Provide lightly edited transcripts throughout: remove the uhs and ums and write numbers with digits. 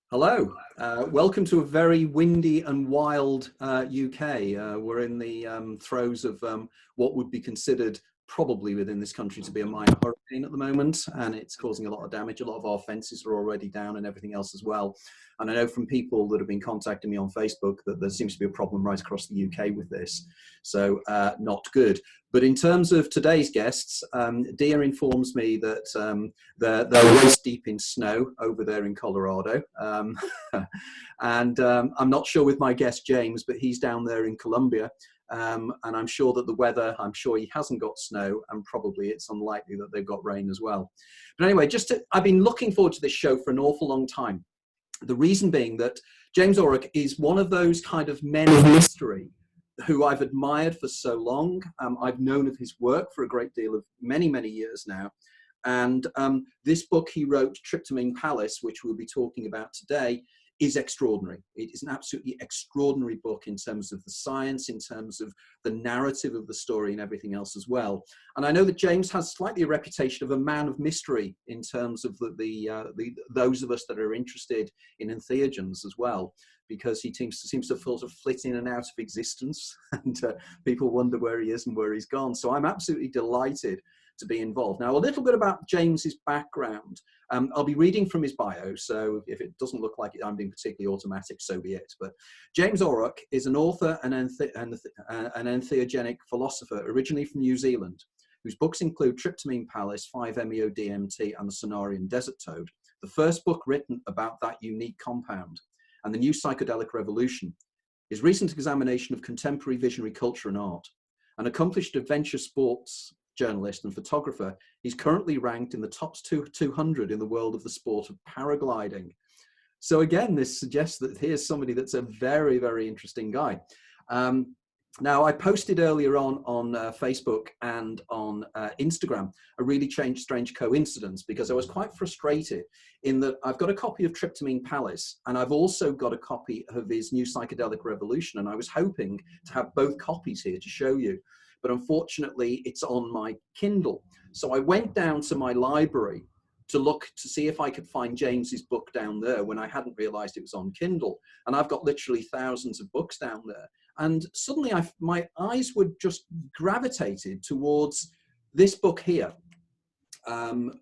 Hello, welcome to a very windy and wild UK. We're in the throes of what would be considered probably within this country to be a minor hurricane at the moment, and it's causing a lot of damage. A lot of our fences are already down and everything else as well. And I know from people that have been contacting me on Facebook that there seems to be a problem right across the UK with this, so not good. But in terms of today's guests, Dia informs me that they're waist deep in snow over there in Colorado. And I'm not sure with my guest James, but he's down there in Colombia. And I'm sure that the weather, I'm sure he hasn't got snow, and probably it's unlikely that they've got rain as well. But anyway, I've been looking forward to this show for an awful long time. The reason being that James Oroc is one of those kind of men of mystery who I've admired for so long. I've known of his work for a great deal of many, many years now. And this book he wrote, Tryptamine Palace, which we'll be talking about today, is extraordinary. It is an absolutely extraordinary book in terms of the science, in terms of the narrative of the story and everything else as well. And I know that James has slightly a reputation of a man of mystery in terms of those of us that are interested in entheogens as well, because he seems to sort of flit in and out of existence, and people wonder where he is and where he's gone. So I'm absolutely delighted to be involved. Now, a little bit about James's background. I'll be reading from his bio, so if it doesn't look like I'm being particularly automatic, so be it. But James Oroc is an author and an entheogenic philosopher originally from New Zealand, whose books include Tryptamine Palace, 5-MeO-DMT, and the Sonarian Desert Toad, the first book written about that unique compound, and the new psychedelic revolution. His recent examination of contemporary visionary culture and art. An accomplished adventure sports journalist and photographer, he's currently ranked in the top 200 in the world of the sport of paragliding. So again, this suggests that here's somebody that's a very, very interesting guy. Now, I posted earlier on Facebook and on Instagram a really strange coincidence, because I was quite frustrated in that I've got a copy of Tryptamine Palace and I've also got a copy of his new Psychedelic Revolution, and I was hoping to have both copies here to show you. But unfortunately, it's on my Kindle. So I went down to my library to look to see if I could find James's book down there when I hadn't realized it was on Kindle. And I've got literally thousands of books down there. And suddenly my eyes were just gravitated towards this book here,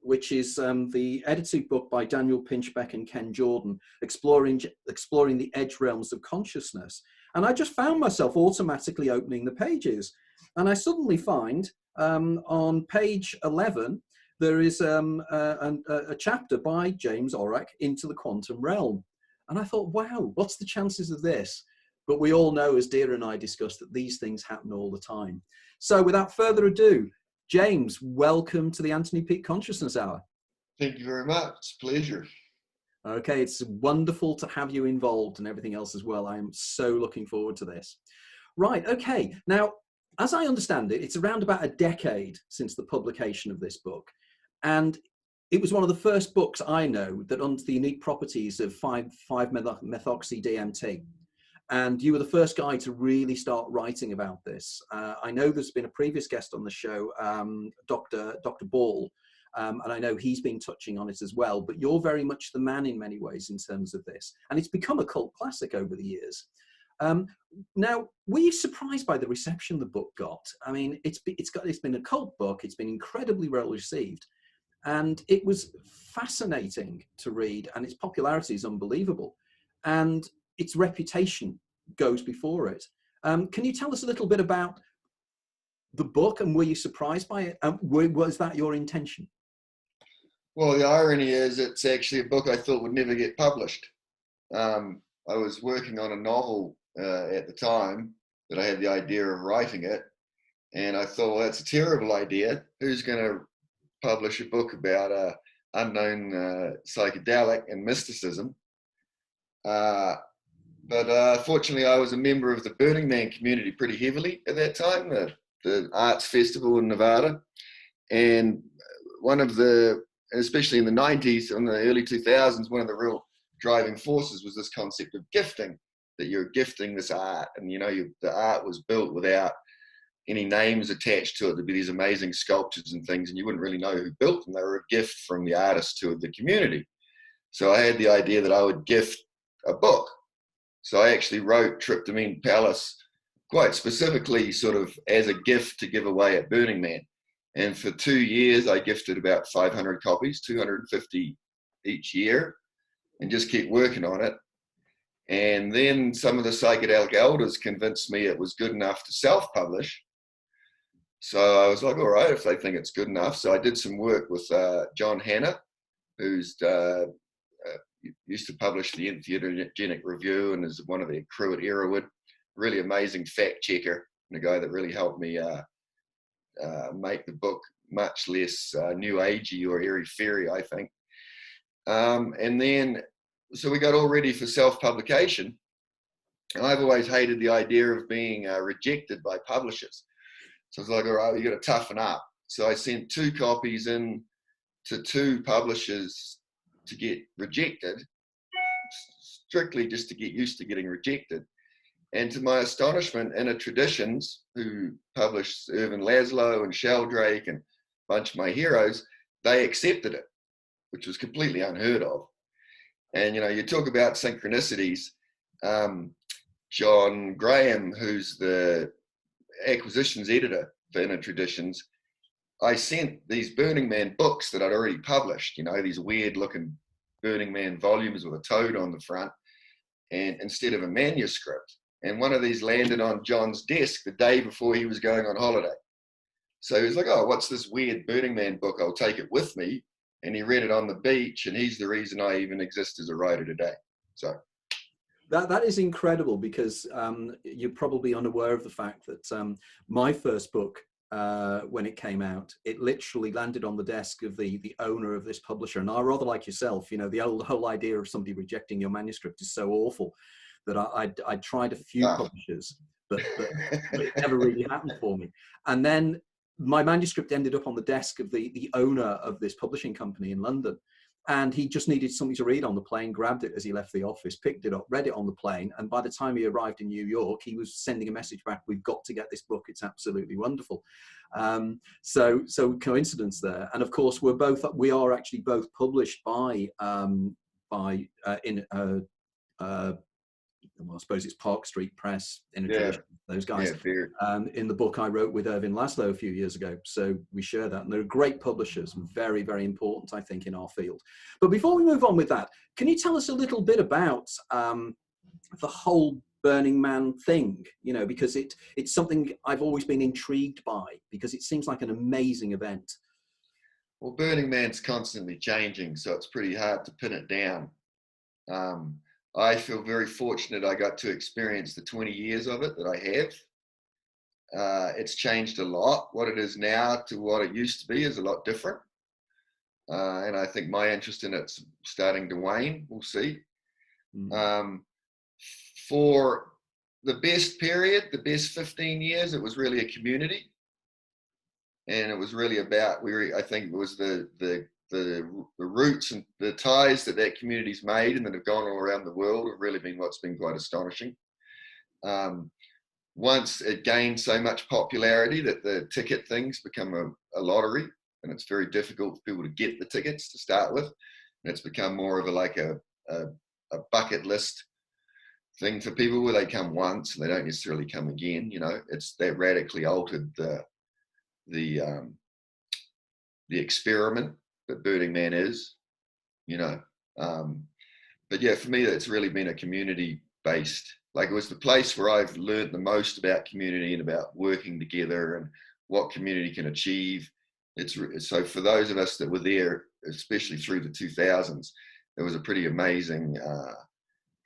which is the edited book by Daniel Pinchbeck and Ken Jordan, exploring the edge realms of consciousness. And I just found myself automatically opening the pages. And I suddenly find on page 11, there is a chapter by James Oroc, Into the Quantum Realm. And I thought, wow, what's the chances of this? But we all know, as Deirdre and I discussed, that these things happen all the time. So without further ado, James, welcome to the Anthony Peake Consciousness Hour. Thank you very much. It's a pleasure. Okay, it's wonderful to have you involved and everything else as well. I am so looking forward to this. Right, okay. Now, as I understand it, it's around about a decade since the publication of this book. And it was one of the first books I know that under the unique properties of 5-methoxy-DMT. And you were the first guy to really start writing about this. I know there's been a previous guest on the show, Dr. Ball, and I know he's been touching on it as well, but you're very much the man in many ways in terms of this. And it's become a cult classic over the years. Now, were you surprised by the reception the book got? I mean, it's been a cult book. It's been incredibly well received, and it was fascinating to read, and its popularity is unbelievable, and its reputation goes before it. Can you tell us a little bit about the book, and were you surprised by it? Was that your intention? Well, the irony is it's actually a book I thought would never get published. I was working on a novel at the time that I had the idea of writing it, and I thought, well, that's a terrible idea. Who's going to publish a book about unknown psychedelic and mysticism? But fortunately, I was a member of the Burning Man community pretty heavily at that time, the arts festival in Nevada, and one of the, especially in the 90s and the early 2000s, one of the real driving forces was this concept of gifting, that you're gifting this art, and the art was built without any names attached to it. There'd be these amazing sculptures and things, and you wouldn't really know who built them. They were a gift from the artist to the community. So I had the idea that I would gift a book. So I actually wrote Tryptamine Palace quite specifically sort of as a gift to give away at Burning Man. And for 2 years, I gifted about 500 copies, 250 each year, and just kept working on it. And then some of the psychedelic elders convinced me it was good enough to self-publish. So I was like, all right, if they think it's good enough. So I did some work with John Hanna, who's used to publish the Entheogen Review and is one of the crew at Aotearoa. Really amazing fact checker, and a guy that really helped me make the book much less new agey or airy-fairy, I think. And then, so we got all ready for self-publication. And I've always hated the idea of being rejected by publishers. So I was like, all right, you got to toughen up. So I sent 2 copies in to 2 publishers to get rejected, strictly just to get used to getting rejected. And to my astonishment, Traditions, who published Irvin Laszlo and Sheldrake and a bunch of my heroes, they accepted it, which was completely unheard of. And, you know, you talk about synchronicities. John Graham, who's the acquisitions editor for Traditions, I sent these Burning Man books that I'd already published, you know, these weird looking Burning Man volumes with a toad on the front, and instead of a manuscript. And one of these landed on John's desk the day before he was going on holiday. So he was like, oh, what's this weird Burning Man book? I'll take it with me. And he read it on the beach, and he's the reason I even exist as a writer today. So that is incredible, because you're probably unaware of the fact that my first book, when it came out, it literally landed on the desk of the owner of this publisher. And I, rather like yourself, you know, the whole idea of somebody rejecting your manuscript is so awful that I tried a few publishers, but it never really happened for me. And then my manuscript ended up on the desk of the owner of this publishing company in London. And he just needed something to read on the plane, grabbed it as he left the office, picked it up, read it on the plane. And by the time he arrived in New York, he was sending a message back, we've got to get this book. It's absolutely wonderful. So coincidence there. And of course, we are actually both published by well, I suppose it's Park Street Press, those guys, in the book I wrote with Irvin Laszlo a few years ago. So we share that, and they're great publishers, and very, very important, I think, in our field. But before we move on with that, can you tell us a little bit about the whole Burning Man thing? You know, because it's something I've always been intrigued by, because it seems like an amazing event. Well, Burning Man's constantly changing, so it's pretty hard to pin it down. I feel very fortunate I got to experience the 20 years of it that I have. It's changed a lot. What it is now to what it used to be is a lot different. And I think my interest in it's starting to wane. We'll see. For the best period, the best 15 years, it was really a community. And it was really about, I think it was the roots and the ties that community's made and that have gone all around the world have really been what's been quite astonishing. Once it gained so much popularity that the ticket things become a lottery, and it's very difficult for people to get the tickets to start with. And it's become more of a bucket list thing for people, where they come once and they don't necessarily come again. You know, that radically altered the experiment that Burning Man is, you know. But yeah, for me, it's really been a community based, like, it was the place where I've learned the most about community and about working together and what community can achieve. So for those of us that were there, especially through the 2000s, it was a pretty amazing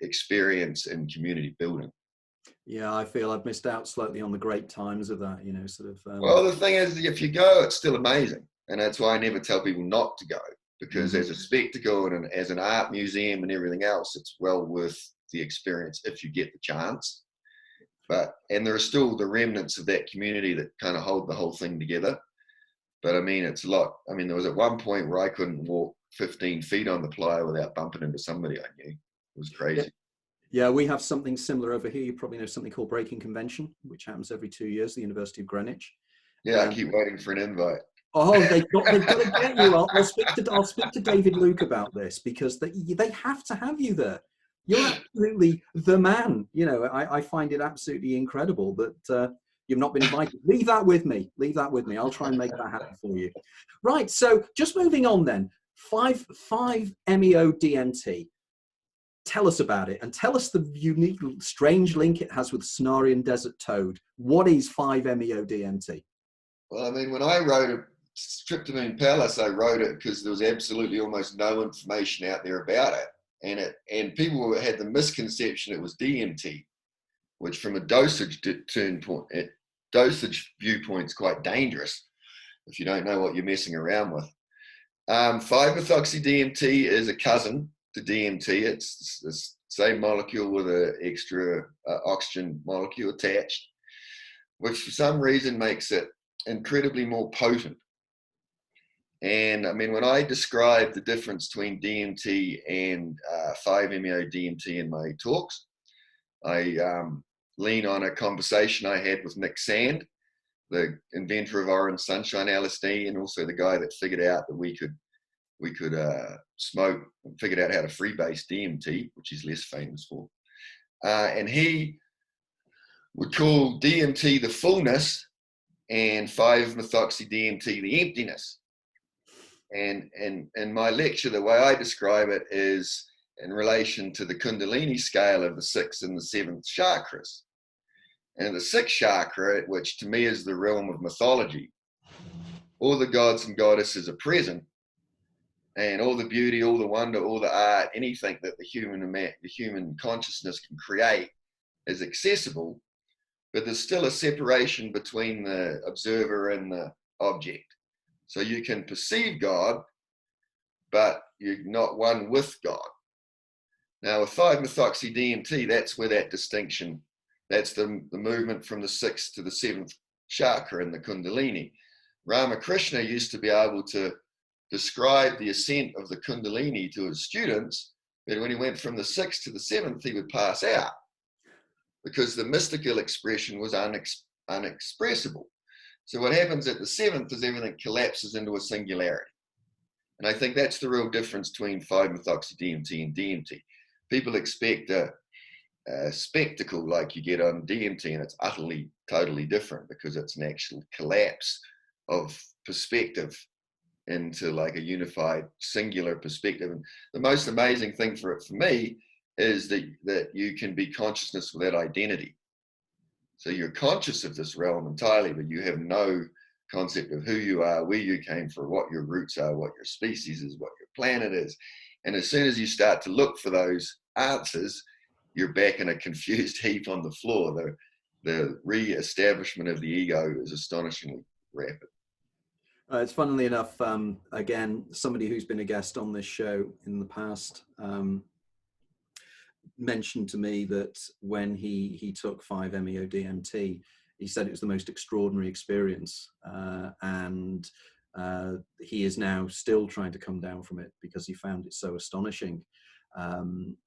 experience in community building. Yeah, I feel I've missed out slightly on the great times of that, you know, sort of. Well, the thing is, if you go, it's still amazing. And that's why I never tell people not to go, because as a spectacle and as an art museum and everything else, it's well worth the experience if you get the chance. And there are still the remnants of that community that kind of hold the whole thing together. But I mean, it's a lot. I mean, there was at one point where I couldn't walk 15 feet on the playa without bumping into somebody I knew. It was crazy. Yeah, we have something similar over here. You probably know something called Breaking Convention, which happens every 2 years at the University of Greenwich. Yeah, I keep waiting for an invite. Oh, they've got to get you. I'll speak to David Luke about this, because they have to have you there. You're absolutely the man. You know, I find it absolutely incredible that you've not been invited. Leave that with me. Leave that with me. I'll try and make that happen for you. Right. So just moving on then. 5-MeO DMT. Tell us about it, and tell us the unique, strange link it has with Cenarian desert toad. What is 5-MeO DMT? Well, I mean, when I wrote a Tryptamine Palace, I wrote it because there was absolutely almost no information out there about it. And people had the misconception it was DMT, which from a dosage viewpoint is quite dangerous if you don't know what you're messing around with. 5-methoxy-DMT is a cousin to DMT. It's the same molecule with an extra oxygen molecule attached, which for some reason makes it incredibly more potent. And I mean, when I describe the difference between DMT and 5-MeO DMT in my talks, I lean on a conversation I had with Nick Sand, the inventor of Orange Sunshine LSD, and also the guy that figured out that we could smoke and figured out how to freebase DMT, which he's less famous for. And he would call DMT the fullness and 5-methoxy-DMT the emptiness. And in my lecture, the way I describe it is in relation to the Kundalini scale of the 6th and the 7th chakras. And the 6th chakra, which to me is the realm of mythology, all the gods and goddesses are present, and all the beauty, all the wonder, all the art, anything that the human consciousness can create is accessible, but there's still a separation between the observer and the object. So you can perceive God, but you're not one with God. Now with 5-methoxy-DMT, that's where that distinction, that's the movement from the 6th to the 7th chakra in the Kundalini. Ramakrishna used to be able to describe the ascent of the Kundalini to his students, but when he went from the 6th to the 7th, he would pass out because the mystical expression was unexpressible. So what happens at the 7th is everything collapses into a singularity. And I think that's the real difference between 5-methoxy-DMT and DMT. People expect a spectacle like you get on DMT, and it's utterly, totally different because it's an actual collapse of perspective into like a unified singular perspective. And the most amazing thing for me is that you can be consciousness without identity. So you're conscious of this realm entirely, but you have no concept of who you are, where you came from, what your roots are, what your species is, what your planet is. And as soon as you start to look for those answers, you're back in a confused heap on the floor. The re-establishment of the ego is astonishingly rapid. It's funnily enough, again, somebody who's been a guest on this show in the past mentioned to me that when he took 5-MeO DMT, he said it was the most extraordinary experience, and he is now still trying to come down from it because he found it so astonishing. And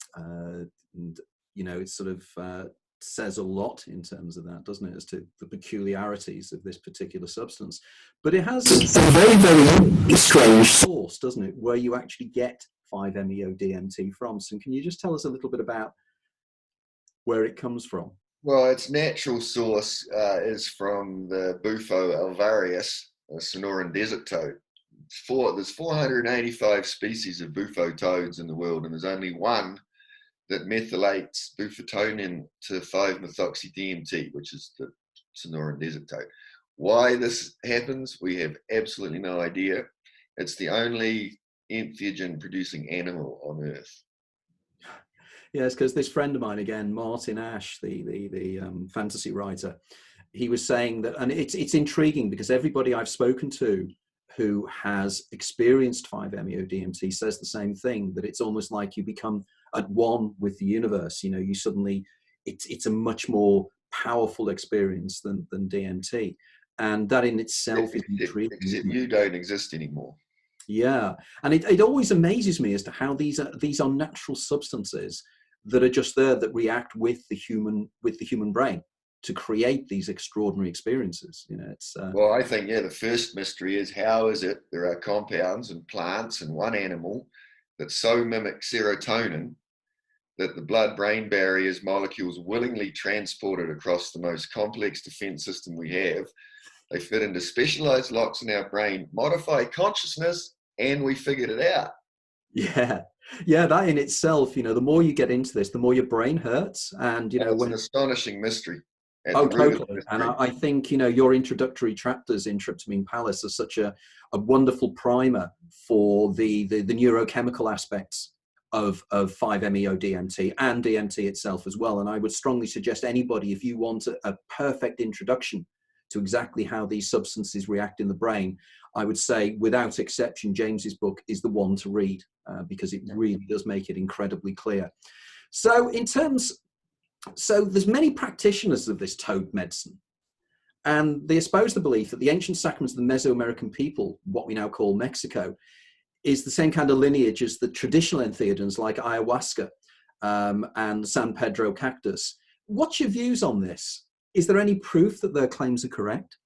you know, it sort of says a lot in terms of that, doesn't it, as to the peculiarities of this particular substance. But it has a very, very strange source, doesn't it, where you actually get 5-MeO DMT from. So can you just tell us a little bit about where it comes from? Well, its natural source is from the Bufo alvarius, a Sonoran desert toad. There's 485 species of Bufo toads in the world, and there's only one that methylates bufotenin to 5-methoxy-DMT, which is the Sonoran desert toad. Why this happens, we have absolutely no idea. It's the only entheogen producing animal on Earth. Yes, because this friend of mine, again, Martin Ash, the fantasy writer, he was saying that, and it's intriguing because everybody I've spoken to who has experienced 5-MeO DMT says the same thing, that it's almost like you become at one with the universe. You know, you suddenly, it's a much more powerful experience than DMT. And that in itself is intriguing. Except you don't exist anymore. Yeah, and it always amazes me as to how these are natural substances that are just there, that react with the human brain. to create these extraordinary experiences. You know, it's well, I think, yeah, the first mystery is, how is it there are compounds and plants in one animal that so mimic serotonin that the blood-brain barrier's molecules willingly transported across the most complex defense system we have. They fit into specialized locks in our brain, modify consciousness, and we figured it out. yeah. Yeah, that in itself, you know, the more you get into this, the more your brain hurts. And, you know, It's when an astonishing mystery at oh, the root of the totally. And mystery. I think, you know, your introductory chapters in Tryptamine Palace are such a wonderful primer for the neurochemical aspects of 5-MeO-DMT and DMT itself as well. And I would strongly suggest anybody, if you want a perfect introduction to exactly how these substances react in the brain, I would say, without exception, James's book is the one to read because it really does make it incredibly clear. So there's many practitioners of this toad medicine, and they espouse the belief that the ancient sacraments of the Mesoamerican people, what we now call Mexico, is the same kind of lineage as the traditional entheogens like ayahuasca and San Pedro cactus. What's your views on this? Is there any proof that their claims are correct?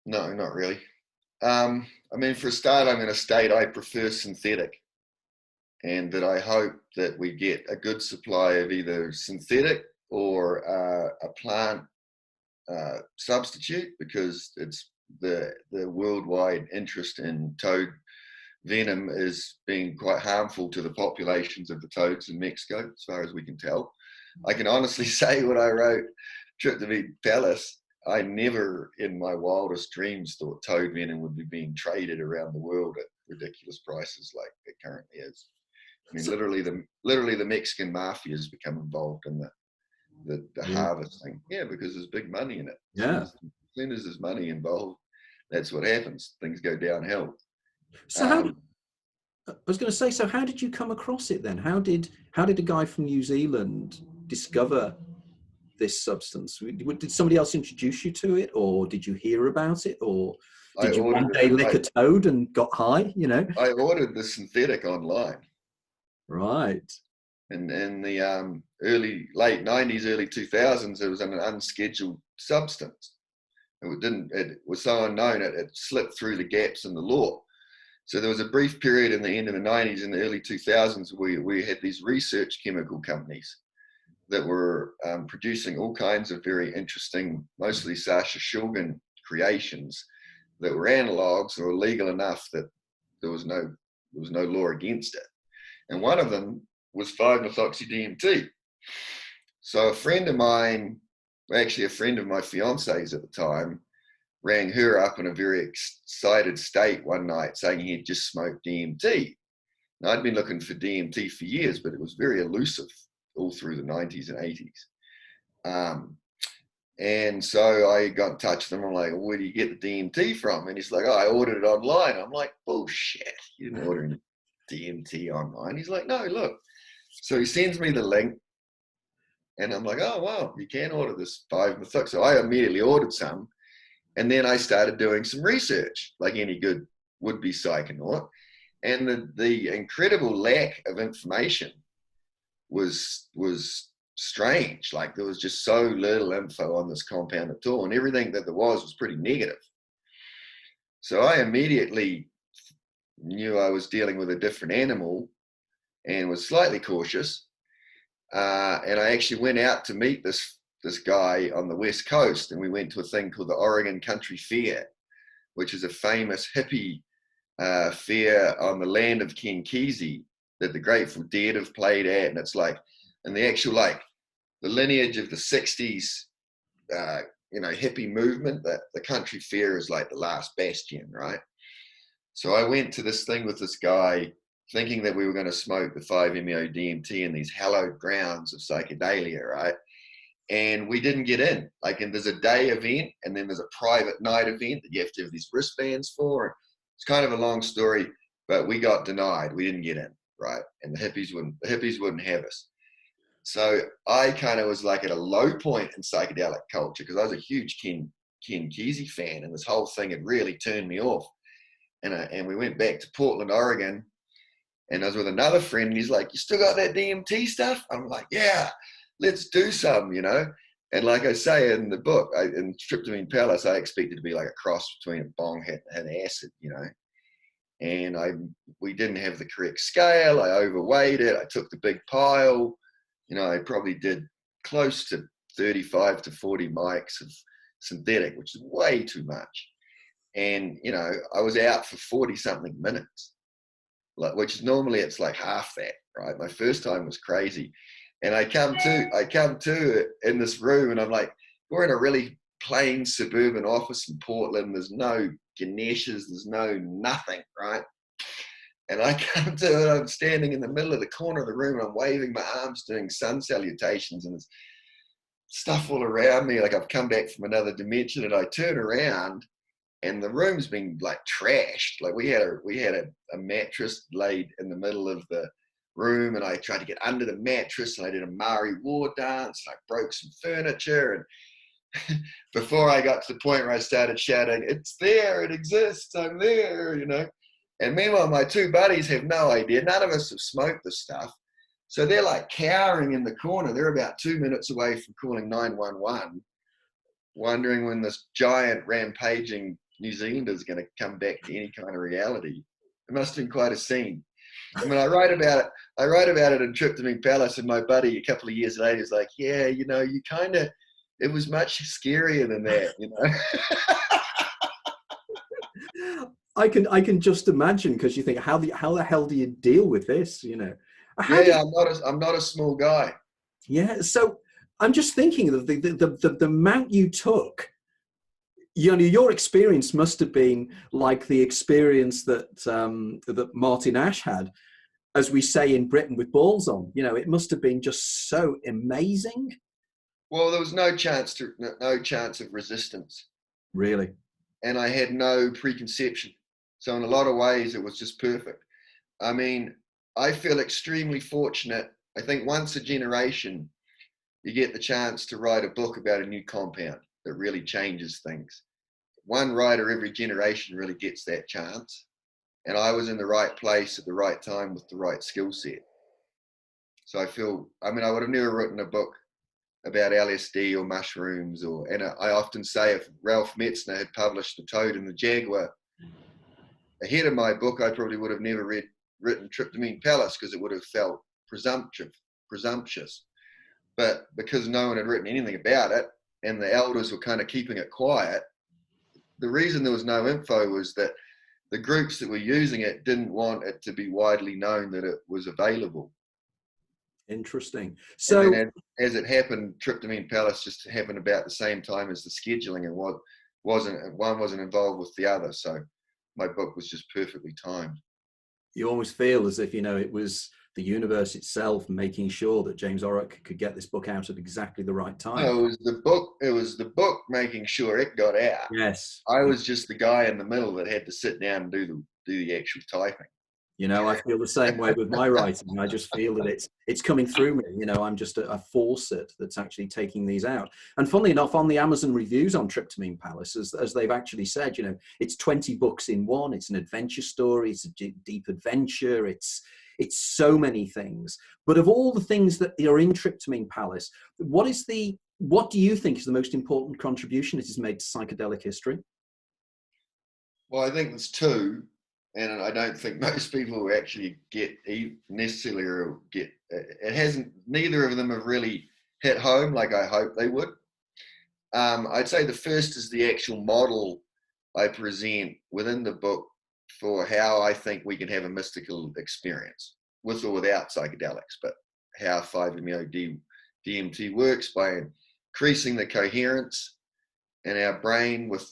No, not really. I mean, for a start, I'm going to state I prefer synthetic, and that I hope that we get a good supply of either synthetic or a plant substitute, because it's the worldwide interest in toad venom is being quite harmful to the populations of the toads in Mexico, as far as we can tell. I can honestly say, when I wrote Tryptamine Palace, I never in my wildest dreams thought toad venom would be being traded around the world at ridiculous prices like it currently is. I mean, literally the Mexican mafia has become involved in the harvesting. Yeah, because there's big money in it. Yeah. As soon as there's money involved, that's what happens. Things go downhill. So I was going to say, so how did you come across it then? How did a guy from New Zealand discover this substance? Did somebody else introduce you to it, or did you hear about it, or did you one day lick a toad and got high? You know, I ordered the synthetic online. Right. And in the late 90s, early 2000s, it was an unscheduled substance. It was so unknown, it slipped through the gaps in the law. So there was a brief period in the end of the 90s and the early 2000s where we had these research chemical companies that were producing all kinds of very interesting, mostly Sasha Shulgin creations that were analogs or legal enough that there was no law against it. And one of them was 5-methoxy-DMT. So a friend of mine, actually a friend of my fiance's at the time, rang her up in a very excited state one night saying he had just smoked DMT. Now, I'd been looking for DMT for years, but it was very elusive all through the 90s and 80s. And so I got in touch with him. I'm like, where do you get the DMT from? And he's like, oh, I ordered it online. I'm like, bullshit. You didn't order any DMT online. He's like, no, look. So he sends me the link. And I'm like, oh, wow, you can order this 5-methoxy. So I immediately ordered some. And then I started doing some research, like any good would-be psychonaut. And the incredible lack of information was strange. Like, there was just so little info on this compound at all. And everything that there was pretty negative. So I immediately knew I was dealing with a different animal and was slightly cautious. And I actually went out to meet this guy on the West Coast, and we went to a thing called the Oregon Country Fair, which is a famous hippie fair on the land of Kenkesi that the Grateful Dead have played at. And it's like, and the actual, like, the lineage of the 60s, hippie movement, that the country fair is like the last bastion, right? So I went to this thing with this guy thinking that we were going to smoke the 5-MeO-DMT in these hallowed grounds of psychedelia, right? And we didn't get in. Like, and there's a day event, and then there's a private night event that you have to have these wristbands for. It's kind of a long story, but we got denied. We didn't get in, right? And the hippies wouldn't have us. So I kind of was like at a low point in psychedelic culture, because I was a huge Ken Kesey fan, and this whole thing had really turned me off. And we went back to Portland, Oregon, and I was with another friend, and he's like, you still got that DMT stuff? I'm like, yeah, let's do some, you know? And like I say in the book, in Tryptamine Palace, I expected to be like a cross between a bong and acid, you know. And we didn't have the correct scale. I overweighed it. I took the big pile. You know, I probably did close to 35 to 40 mics of synthetic, which is way too much. And, you know, I was out for 40 something minutes, which is normally it's like half that, right? My first time was crazy. And I come to in this room and I'm like, we're in a really plain suburban office in Portland. There's no Ganeshes, there's no nothing, right? And I come to it, I'm standing in the middle of the corner of the room and I'm waving my arms, doing sun salutations, and there's stuff all around me, like I've come back from another dimension. And I turn around and the room's been like trashed. Like we had a mattress laid in the middle of the room, and I tried to get under the mattress, and I did a Maori war dance, and I broke some furniture. And before I got to the point where I started shouting, "It's there, it exists, I'm there," you know. And meanwhile, my two buddies have no idea. None of us have smoked this stuff. So they're like cowering in the corner. They're about 2 minutes away from calling 911, wondering when this giant rampaging New Zealander is going to come back to any kind of reality. It must have been quite a scene. I mean, I write about it in Tryptamine Palace, and my buddy a couple of years later is like, yeah, you know, it was much scarier than that, you know. I can just imagine, because you think, how the hell do you deal with this, you know? I'm not a small guy. Yeah, so I'm just thinking of the amount you took. You know, your experience must have been like the experience that that Martin Ash had, as we say in Britain, with balls on. You know, it must have been just so amazing. Well, there was no chance of resistance. Really? And I had no preconception. So in a lot of ways, it was just perfect. I mean, I feel extremely fortunate. I think once a generation, you get the chance to write a book about a new compound that really changes things. One writer every generation really gets that chance. And I was in the right place at the right time with the right skill set. So I would have never written a book about LSD or mushrooms, and I often say, if Ralph Metzner had published The Toad and the Jaguar ahead of my book, I probably would have never written Tryptamine Palace, because it would have felt presumptuous. But because no one had written anything about it, and the elders were kind of keeping it quiet, the reason there was no info was that the groups that were using it didn't want it to be widely known that it was available. Interesting. So, and then as it happened, Tryptamine Palace just happened about the same time as the scheduling, and one wasn't involved with the other. So my book was just perfectly timed. You almost feel as if, you know, it was the universe itself making sure that James Oroc could get this book out at exactly the right time. No, it was the book making sure it got out. Yes. I was just the guy in the middle that had to sit down and do the actual typing. You know, I feel the same way with my writing. I just feel that it's coming through me. You know, I'm just a faucet that's actually taking these out. And funnily enough, on the Amazon reviews on Tryptamine Palace, as they've actually said, you know, it's 20 books in one. It's an adventure story. It's a deep adventure. It's so many things. But of all the things that are in Tryptamine Palace, what do you think is the most important contribution it has made to psychedelic history? Well, I think there's two. And I don't think most people actually necessarily get it. Hasn't, neither of them have really hit home like I hope they would. I'd say the first is the actual model I present within the book for how I think we can have a mystical experience with or without psychedelics, but how 5-MeO-DMT works by increasing the coherence in our brain with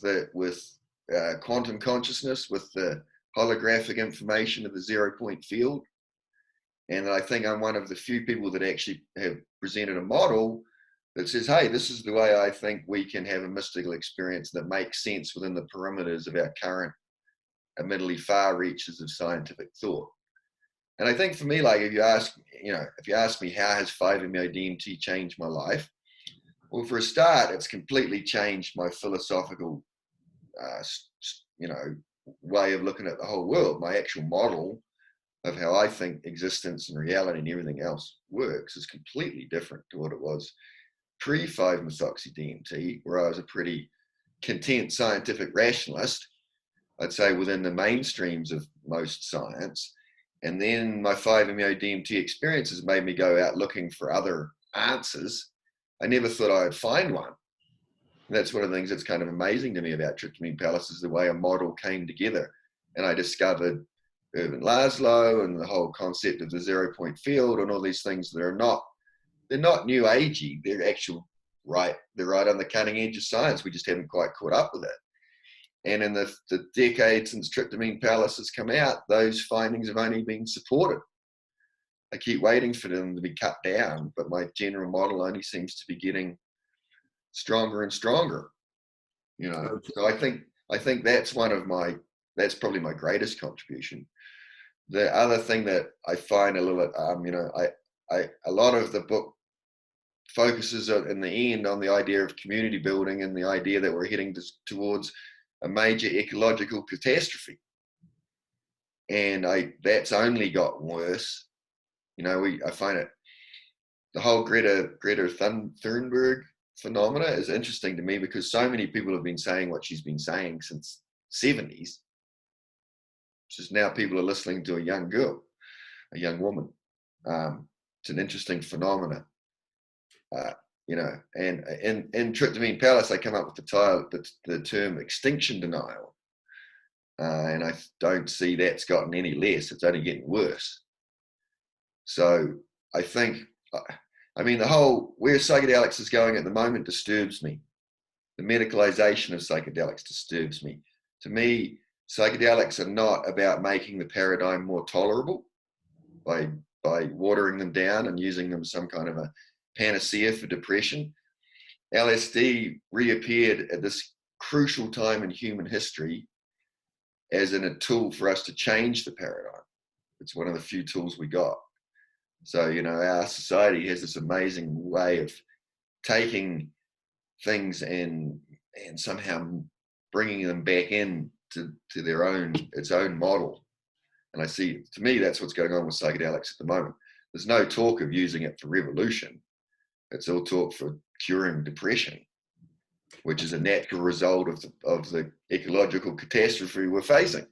quantum consciousness, with the holographic information of the 0-point field. And I think I'm one of the few people that actually have presented a model that says, hey, this is the way I think we can have a mystical experience that makes sense within the perimeters of our current, admittedly far reaches of scientific thought. And I think for me, like, if you ask me how has 5-MeO-DMT changed my life? Well, for a start, it's completely changed my philosophical, way of looking at the whole world. My actual model of how I think existence and reality and everything else works is completely different to what it was pre-5-methoxy-DMT, where I was a pretty content scientific rationalist, I'd say within the mainstreams of most science. And then my 5-MeO-DMT experiences made me go out looking for other answers. I never thought I'd find one. And that's one of the things that's kind of amazing to me about Tryptamine Palace, is the way a model came together. And I discovered Ervin Laszlo and the whole concept of the 0-point field and all these things that they're not new agey. They're they're right on the cutting edge of science. We just haven't quite caught up with it. And in the decade since Tryptamine Palace has come out, those findings have only been supported. I keep waiting for them to be cut down, but my general model only seems to be getting stronger and stronger. You know, Okay. so I think that's that's probably my greatest contribution. The other thing that I find a little, a lot of the book focuses in the end on the idea of community building and the idea that we're heading towards a major ecological catastrophe. And that's only got worse. You know, I find it, the whole Greta Thunberg phenomena is interesting to me, because so many people have been saying what she's been saying since the 70s. It's just now people are listening to a young girl, a young woman. It's an interesting phenomena. You know, and in Tryptamine Palace, I come up with the term extinction denial. And I don't see that's gotten any less. It's only getting worse. So I think, the whole, where psychedelics is going at the moment disturbs me. The medicalization of psychedelics disturbs me. To me, psychedelics are not about making the paradigm more tolerable by watering them down and using them as some kind of a panacea for depression. LSD reappeared at this crucial time in human history as a tool for us to change the paradigm. It's one of the few tools we got. So, you know, our society has this amazing way of taking things and somehow bringing them back in to its own model. And I see, to me, that's what's going on with psychedelics at the moment. There's no talk of using it for revolution. It's all talk for curing depression, which is a natural result of the ecological catastrophe we're facing.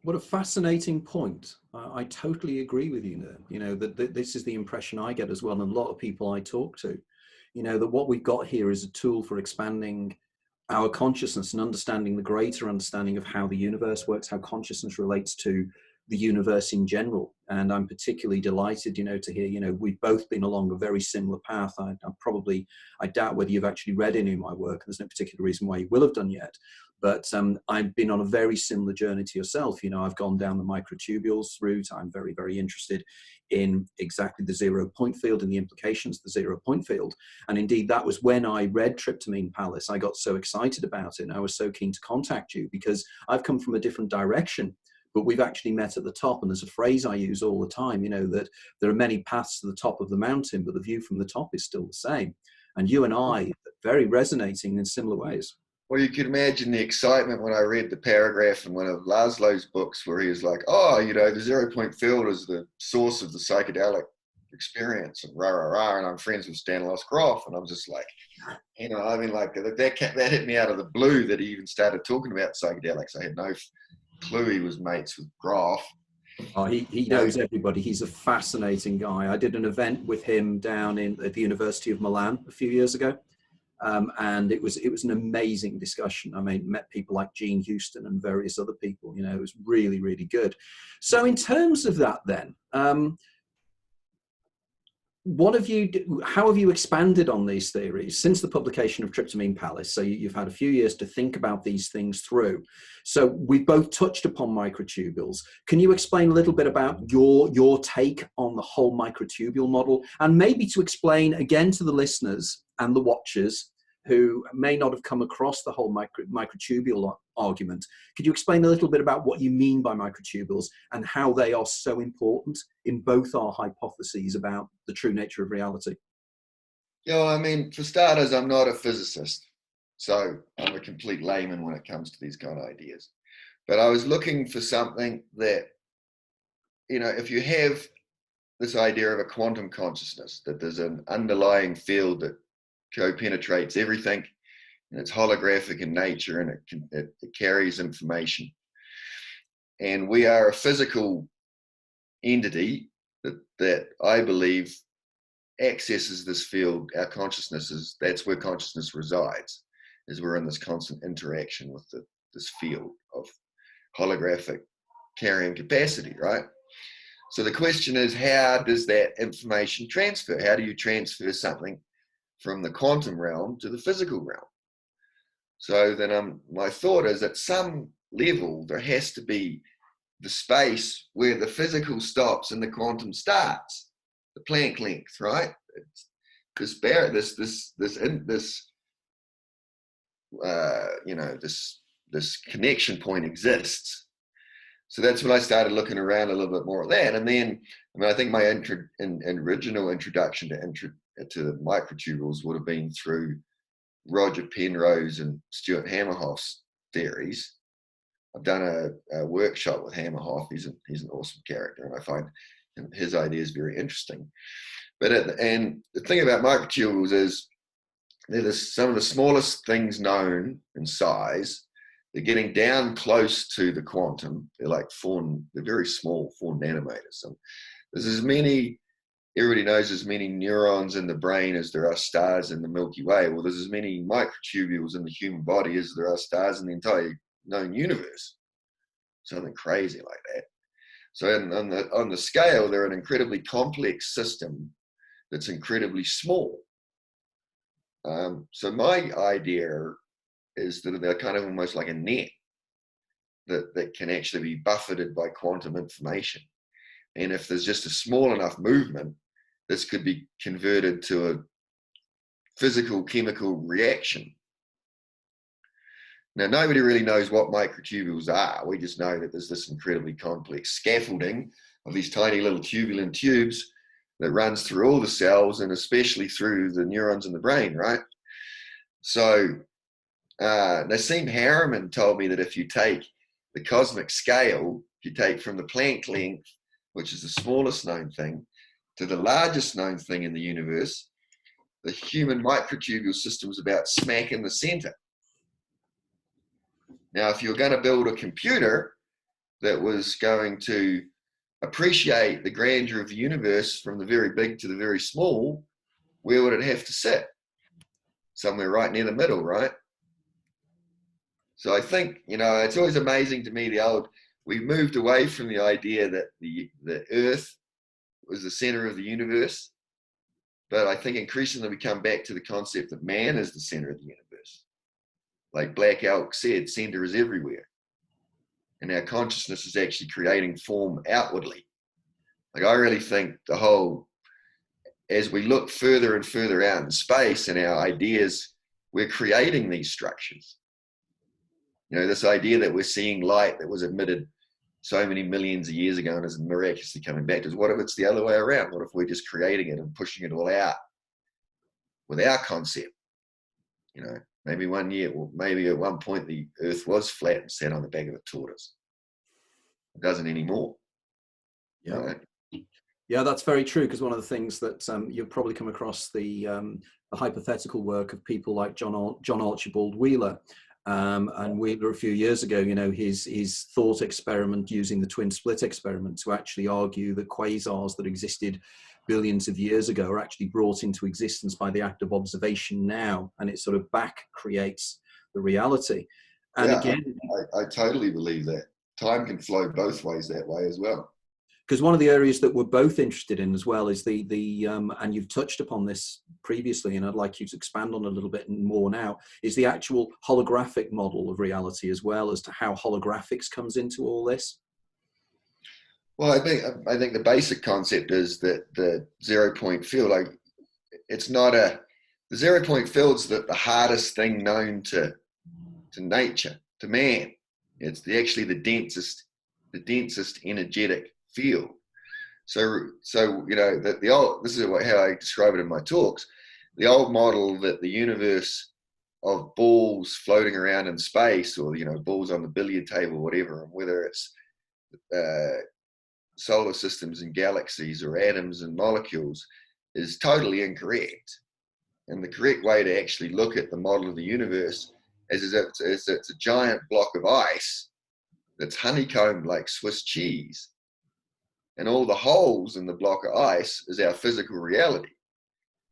What a fascinating point. I totally agree with you there. You know, that this is the impression I get as well, and a lot of people I talk to, you know, that what we've got here is a tool for expanding our consciousness and understanding the greater understanding of how the universe works, how consciousness relates to the universe in general. And I'm particularly delighted, you know, to hear, you know, we've both been along a very similar path. I doubt whether you've actually read any of my work. There's no particular reason why you will have done yet. But I've been on a very similar journey to yourself. You know, I've gone down the microtubules route. I'm very, very interested in exactly the 0-point field and the implications of the 0-point field. And indeed, that was when I read Tryptamine Palace. I got so excited about it, and I was so keen to contact you, because I've come from a different direction, but we've actually met at the top. And there's a phrase I use all the time, you know, that there are many paths to the top of the mountain, but the view from the top is still the same. And you and I are very resonating in similar ways. Well, you can imagine the excitement when I read the paragraph in one of Laszlo's books where he was like, oh, you know, the 0-point field is the source of the psychedelic experience, and rah, rah, rah, and I'm friends with Stanislaus Grof. And I'm just like, you know, I mean, like that hit me out of the blue that he even started talking about psychedelics. I had no clue he was mates with Grof. Oh, he knows everybody. He's a fascinating guy. I did an event with him down at the University of Milan a few years ago. And it was an amazing discussion. I mean, met people like Gene Houston and various other people. You know, it was really, really good. So in terms of that then, how have you expanded on these theories since the publication of Tryptamine Palace? So you've had a few years to think about these things through. So we both touched upon microtubules. Can you explain a little bit about your take on the whole microtubule model, and maybe to explain again to the listeners and the watchers who may not have come across the whole microtubule argument? Could you explain a little bit about what you mean by microtubules and how they are so important in both our hypotheses about the true nature of reality? Yeah, well, I mean, for starters, I'm not a physicist, so I'm a complete layman when it comes to these kind of ideas. But I was looking for something that, you know, if you have this idea of a quantum consciousness, that there's an underlying field that co-penetrates everything, and it's holographic in nature, and it carries information. And we are a physical entity that I believe accesses this field. Our consciousness that's where consciousness resides, is we're in this constant interaction with this field of holographic carrying capacity, right? So the question is, how does that information transfer? How do you transfer something from the quantum realm to the physical realm? So then my thought is, at some level, there has to be the space where the physical stops and the quantum starts, the Planck length, right? This connection point exists. So that's when I started looking around a little bit more at that. And then, I mean, I think my original introduction to the microtubules would have been through Roger Penrose and Stuart Hamerhoff's theories. I've done a workshop with Hamerhoff. He's an awesome character, and I find his ideas very interesting. But and the thing about microtubules is they're some of the smallest things known in size. They're getting down close to the quantum. They're very small, 4 nanometers. So there's as many, everybody knows as many neurons in the brain as there are stars in the Milky Way. Well, there's as many microtubules in the human body as there are stars in the entire known universe. Something crazy like that. So on the scale, they're an incredibly complex system that's incredibly small. So my idea is that they're kind of almost like a net that can actually be buffeted by quantum information. And if there's just a small enough movement, this could be converted to a physical chemical reaction. Now, nobody really knows what microtubules are. We just know that there's this incredibly complex scaffolding of these tiny little tubular tubes that runs through all the cells, and especially through the neurons in the brain, right? So Nassim Harriman told me that if you take the cosmic scale, if you take from the Planck length, which is the smallest known thing, to the largest known thing in the universe, the human microtubule system is about smack in the center. Now, if you're going to build a computer that was going to appreciate the grandeur of the universe from the very big to the very small, where would it have to sit? Somewhere right near the middle, right? So I think, it's always amazing to me, we moved away from the idea that the Earth was the center of the universe, but I think increasingly we come back to the concept that man is the center of the universe. Like Black Elk said, center is everywhere. And our consciousness is actually creating form outwardly. Like, I really think as we look further and further out in space and our ideas, we're creating these structures. This idea that we're seeing light that was emitted so many millions of years ago and is miraculously coming back to us. What if it's the other way around? What if we're just creating it and pushing it all out with our concept? Maybe maybe at one point the Earth was flat and sat on the back of a tortoise. It doesn't anymore. Yeah. Right? Yeah, that's very true, because one of the things that you've probably come across the hypothetical work of people like John Archibald Wheeler. And Wheeler, a few years ago, his thought experiment using the twin split experiment to actually argue that quasars that existed billions of years ago are actually brought into existence by the act of observation now, and it sort of back creates the reality. And again, I totally believe that time can flow both ways that way as well. Because one of the areas that we're both interested in as well is and you've touched upon this previously, and I'd like you to expand on it a little bit more now, is the actual holographic model of reality, as well as to how holographics comes into all this. Well, I think the basic concept is that the 0 point field, the 0 point field's the hardest thing known to nature, to man. It's actually the densest energetic field. So the old, this is how I describe it in my talks, the old model that the universe of balls floating around in space, or balls on the billiard table, whatever, and whether it's solar systems and galaxies or atoms and molecules is totally incorrect. And the correct way to actually look at the model of the universe is it's a giant block of ice that's honeycombed like Swiss cheese. And all the holes in the block of ice is our physical reality.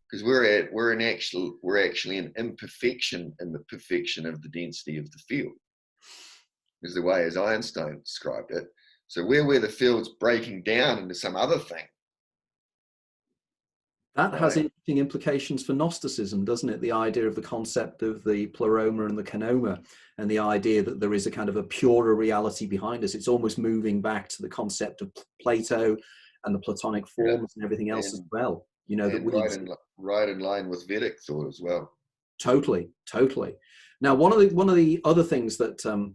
Because we're actually an imperfection in the perfection of the density of the field, is the way as Einstein described it. So we're where the field's breaking down into some other thing. That has interesting implications for Gnosticism, doesn't it? The idea of the concept of the pleroma and the kenoma, and the idea that there is a kind of a purer reality behind us. It's almost moving back to the concept of Plato and the Platonic forms and everything else as well. You know, that right in line with Vedic thought as well. Totally. Now, one of the other things that a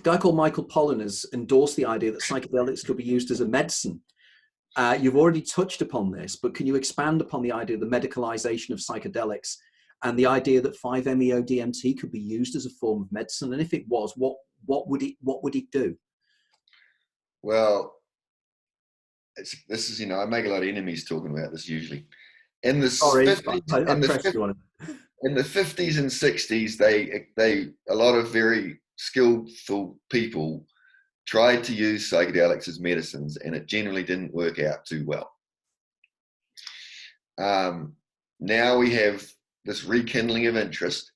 guy called Michael Pollan has endorsed the idea that psychedelics could be used as a medicine. You've already touched upon this, but can you expand upon the idea of the medicalization of psychedelics and the idea that 5-MeO-DMT could be used as a form of medicine? And if it was, what would it do? Well, this is, I make a lot of enemies talking about this usually. In the 50s and 60s, a lot of very skillful people tried to use psychedelics as medicines, and it generally didn't work out too well. Now we have this rekindling of interest,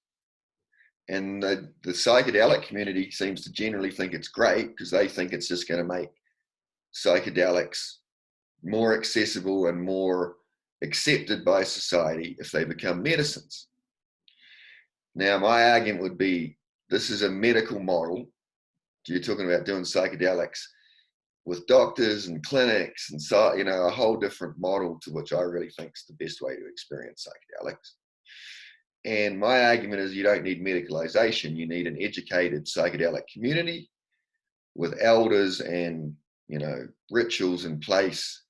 and the psychedelic community seems to generally think it's great because they think it's just going to make psychedelics more accessible and more accepted by society if they become medicines. Now, my argument would be this is a medical model. You're talking about doing psychedelics with doctors and clinics and a whole different model to which I really think is the best way to experience psychedelics. And my argument is you don't need medicalization. You need an educated psychedelic community with elders and, rituals in place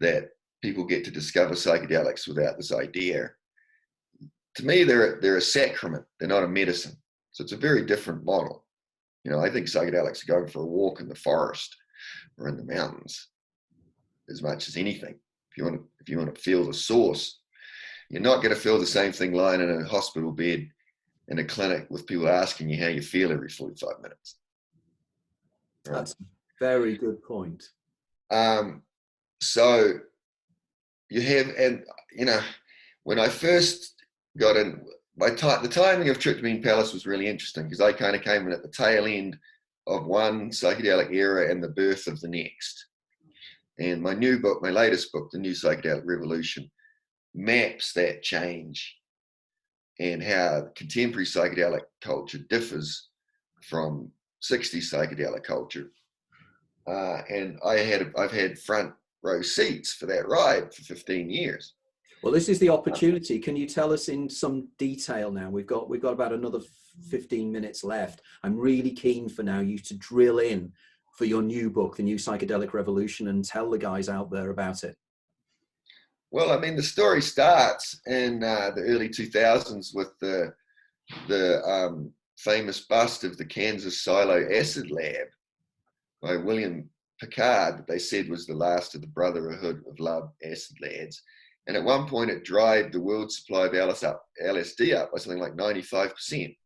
that people get to discover psychedelics without this idea. To me, they're a sacrament. They're not a medicine. So it's a very different model. I think psychedelics are going for a walk in the forest or in the mountains as much as anything. If you want to feel the source, you're not going to feel the same thing lying in a hospital bed in a clinic with people asking you how you feel every 45 minutes. Right? That's a very good point. So you have, and when I first got in, the timing of Tryptamine Palace was really interesting because I kind of came in at the tail end of one psychedelic era and the birth of the next. And my latest book, The New Psychedelic Revolution, maps that change and how contemporary psychedelic culture differs from 60s psychedelic culture. And I've had front row seats for that ride for 15 years. Well, this is the opportunity. Can you tell us in some detail now? We've got about another 15 minutes left. I'm really keen for now you to drill in for your new book, The New Psychedelic Revolution, and tell the guys out there about it. Well, the story starts in the early 2000s with the famous bust of the Kansas Silo Acid Lab by William Picard that they said was the last of the Brotherhood of Love acid lads. And at one point, it dried the world's supply of LSD up by something like 95%.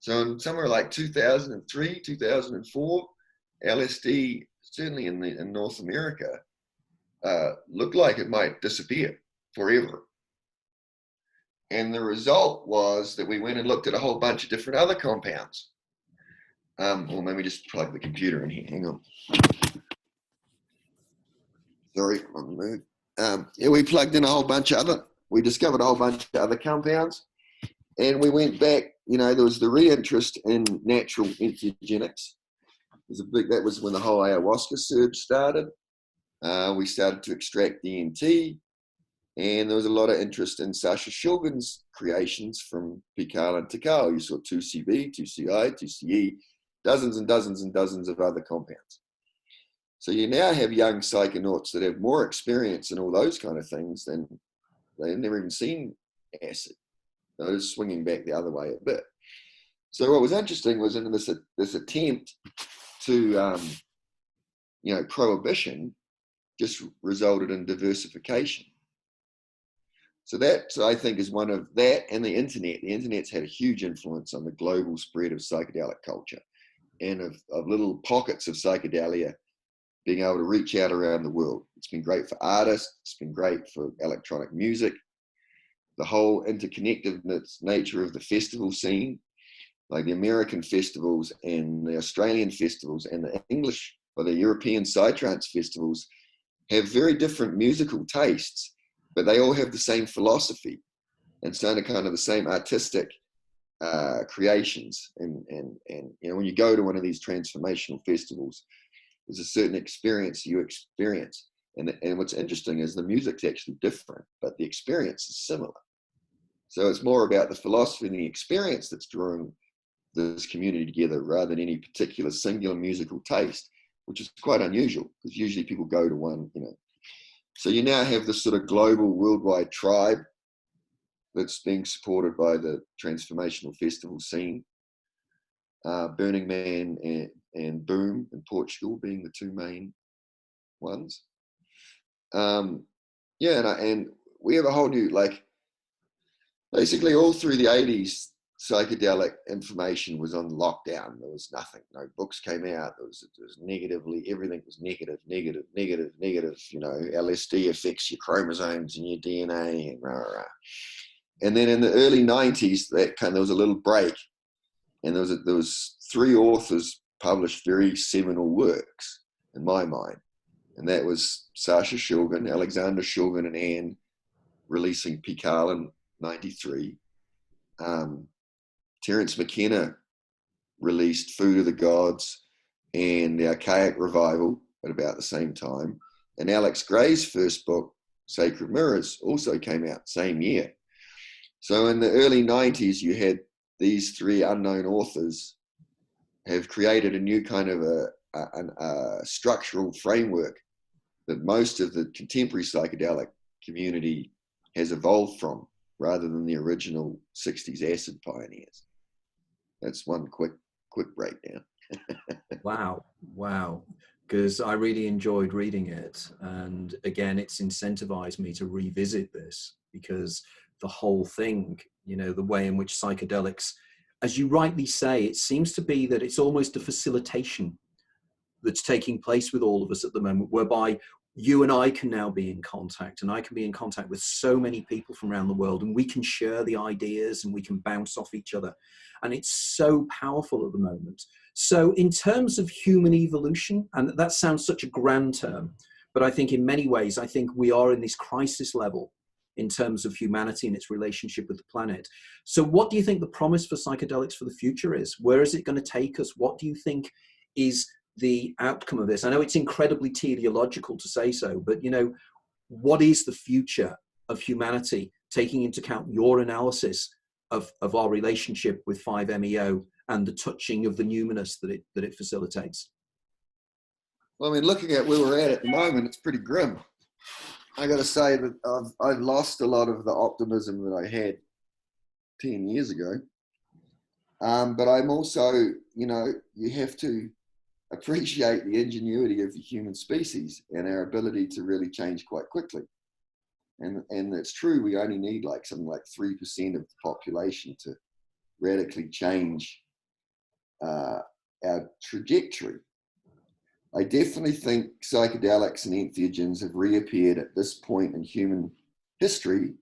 So in somewhere like 2003, 2004, LSD, certainly in North America, looked like it might disappear forever. And the result was that we went and looked at a whole bunch of different other compounds. Well, let me just plug the computer in here. Hang on. Sorry, on the move. We plugged in we discovered a whole bunch of other compounds, and we went back, there was the reinterest in natural entheogenics. That was when the whole ayahuasca surge started. We started to extract DMT, and there was a lot of interest in Sasha Shulgin's creations from Peake and Tikal. You saw 2CB, 2CI, 2CE, dozens and dozens and dozens of other compounds. So you now have young psychonauts that have more experience in all those kind of things than they've never even seen acid. They're just swinging back the other way a bit. So what was interesting was in this attempt to prohibition just resulted in diversification. So that, I think, is one of that, and the internet. The internet's had a huge influence on the global spread of psychedelic culture and of little pockets of psychedelia being able to reach out around the world. It's been great for artists. It's been great for electronic music. The whole interconnectedness nature of the festival scene, like the American festivals and the Australian festivals and the English or the European psytrance festivals, have very different musical tastes, but they all have the same philosophy and some kind of the same artistic creations. And when you go to one of these transformational festivals, there's a certain experience you experience. And what's interesting is the music's actually different, but the experience is similar. So it's more about the philosophy and the experience that's drawing this community together rather than any particular singular musical taste, which is quite unusual because usually people go to one, So you now have this sort of global worldwide tribe that's being supported by the transformational festival scene. Burning Man and Boom in Portugal being the two main ones. And we have a whole new, basically all through the 80s, psychedelic information was on lockdown. There was nothing. No books came out. There was negatively, everything was negative. LSD affects your chromosomes and your DNA and rah, rah, rah. And then in the early 90s, there was a little break, and there was 3 authors published very seminal works in my mind, and that was Sasha Shulgin, Alexander Shulgin, and Anne releasing Peake in '93. Terence McKenna released Food of the Gods and the Archaic Revival at about the same time. And Alex Gray's first book, Sacred Mirrors, also came out same year. So in the early 90s, you had these 3 unknown authors have created a new kind of a structural framework that most of the contemporary psychedelic community has evolved from, rather than the original 60s acid pioneers. That's one quick breakdown. Wow. Because I really enjoyed reading it. And again, it's incentivized me to revisit this, because the whole thing, the way in which psychedelics, as you rightly say, it seems to be that it's almost a facilitation that's taking place with all of us at the moment, whereby you and I can now be in contact, and I can be in contact with so many people from around the world, and we can share the ideas and we can bounce off each other. And it's so powerful at the moment. So in terms of human evolution, and that sounds such a grand term, but I think in many ways, I think we are in this crisis level in terms of humanity and its relationship with the planet. So what do you think the promise for psychedelics for the future is? Where is it going to take us? What do you think is the outcome of this? I know it's incredibly teleological to say so, but what is the future of humanity, taking into account your analysis of our relationship with 5-MeO and the touching of the numinous that it facilitates? Well, looking at where we're at the moment, it's pretty grim. I got to say that I've lost a lot of the optimism that I had 10 years ago. But I'm also, you have to appreciate the ingenuity of the human species and our ability to really change quite quickly. And it's true, we only need something like 3% of the population to radically change our trajectory. I definitely think psychedelics and entheogens have reappeared at this point in human history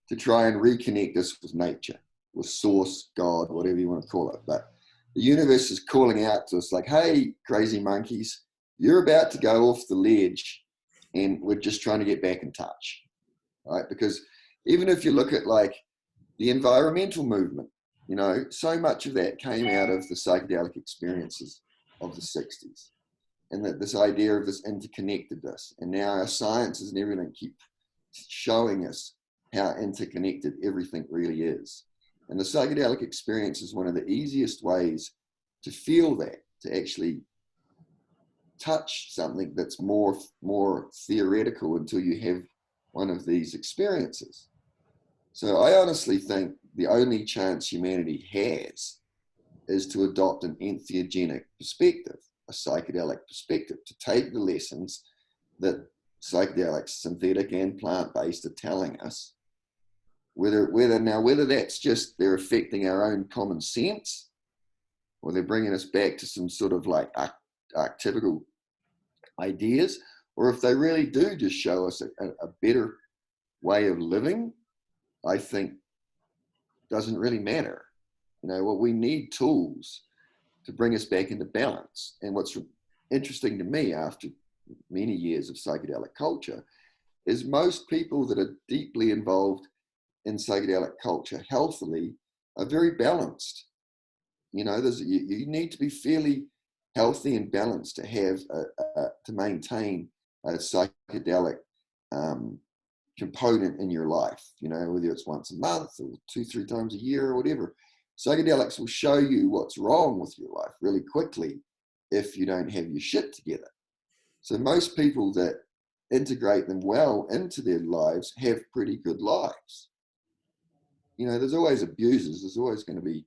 to try and reconnect us with nature, with source, God, whatever you want to call it. But the universe is calling out to us like, hey, crazy monkeys, you're about to go off the ledge, and we're just trying to get back in touch, right? Because even if you look at the environmental movement, so much of that came out of the psychedelic experiences of the 60s. And that this idea of this interconnectedness, and now our sciences and everything keep showing us how interconnected everything really is. And the psychedelic experience is one of the easiest ways to feel that, to actually touch something that's more theoretical until you have one of these experiences. So I honestly think the only chance humanity has is to adopt an entheogenic perspective. a psychedelic perspective, to take the lessons that psychedelics, synthetic and plant-based, are telling us, whether that's just they're affecting our own common sense, or they're bringing us back to some sort of like archetypical ideas, or if they really do just show us a better way of living, I think doesn't really matter. What we need tools to bring us back into balance. And what's interesting to me after many years of psychedelic culture is most people that are deeply involved in psychedelic culture healthily are very balanced. You need to be fairly healthy and balanced to have to maintain a psychedelic component in your life, whether it's once a month or 2-3 times a year or whatever. Psychedelics will show you what's wrong with your life really quickly if you don't have your shit together. So most people that integrate them well into their lives have pretty good lives. There's always abusers. There's always going to be